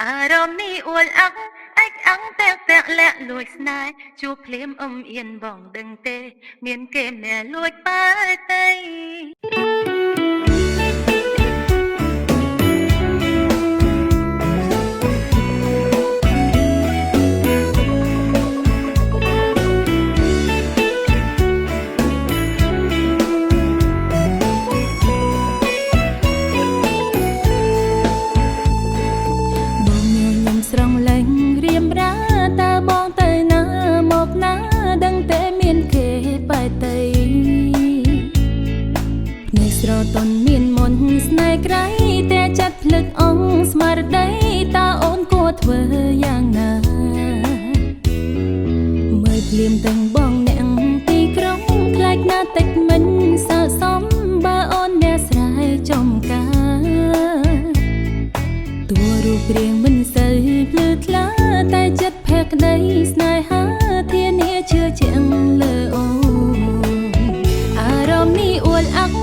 អារម្មណ៍នេះអួលអាក់អាចអាំងពាក់លាក់លួចស្នេហ៍ជួបភ្លាមអ៊ៀនបងដឹងទេមានគេម្នាក់លួចបែតីស្រងលេងរៀមរាតើបងទៅណាមកណាដឹងតែមានគេបែតីភ្នែកស្រទន់មានមន្តស្នេហ៍ក្រៃតែចិត្តភ្លឹកអងស្មារតីតើអូនគួរធ្វើយ៉ាងណាមើលភ្លាមទាំងបងអ្នកទីក្រុងខ្លាចណាតិចមិនសើសំបើអូនអ្នកស្រ័យចំការតួរូបរាងមិនសូវភ្លឺថ្លាតែចិត្តភក្តីស្នេហាធានាជឿជាក់លើអូនអារម្មណ៍នេះអួលអាក់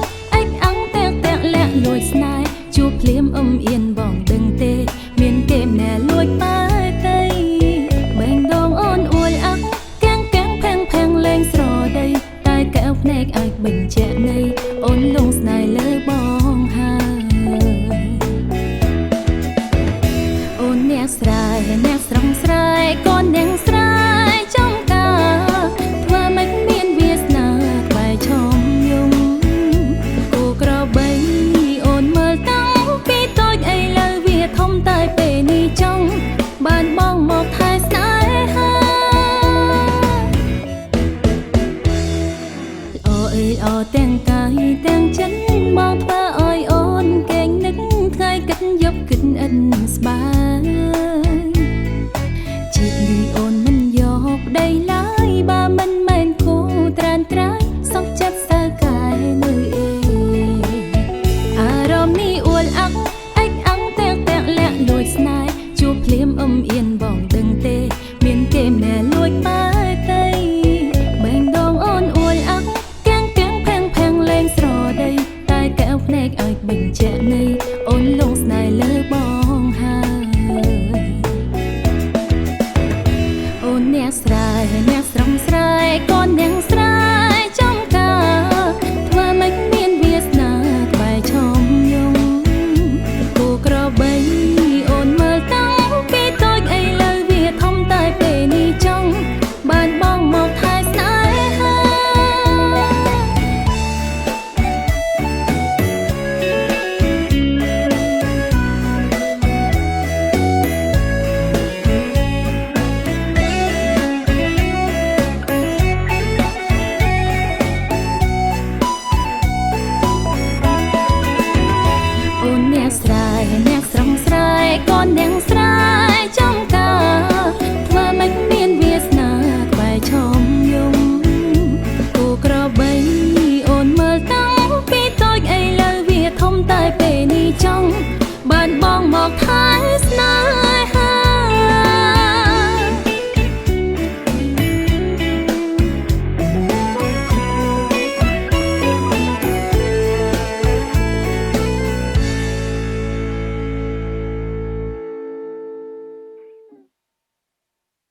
អាំងតែលាក់លួចស្នេហ៍ជួបភ្លាមអ៊ៀនបងដឹងទេមានគេម្នាក់លួចបែតីបែងដងអូនអួលអាក់កាំងផាំងលេងស្រដីតែកែវភ្នែកអាចបញ្ជាក់នៃអូនលងស្នេហ៍លើបងហើយអូនអ្នកស្រែ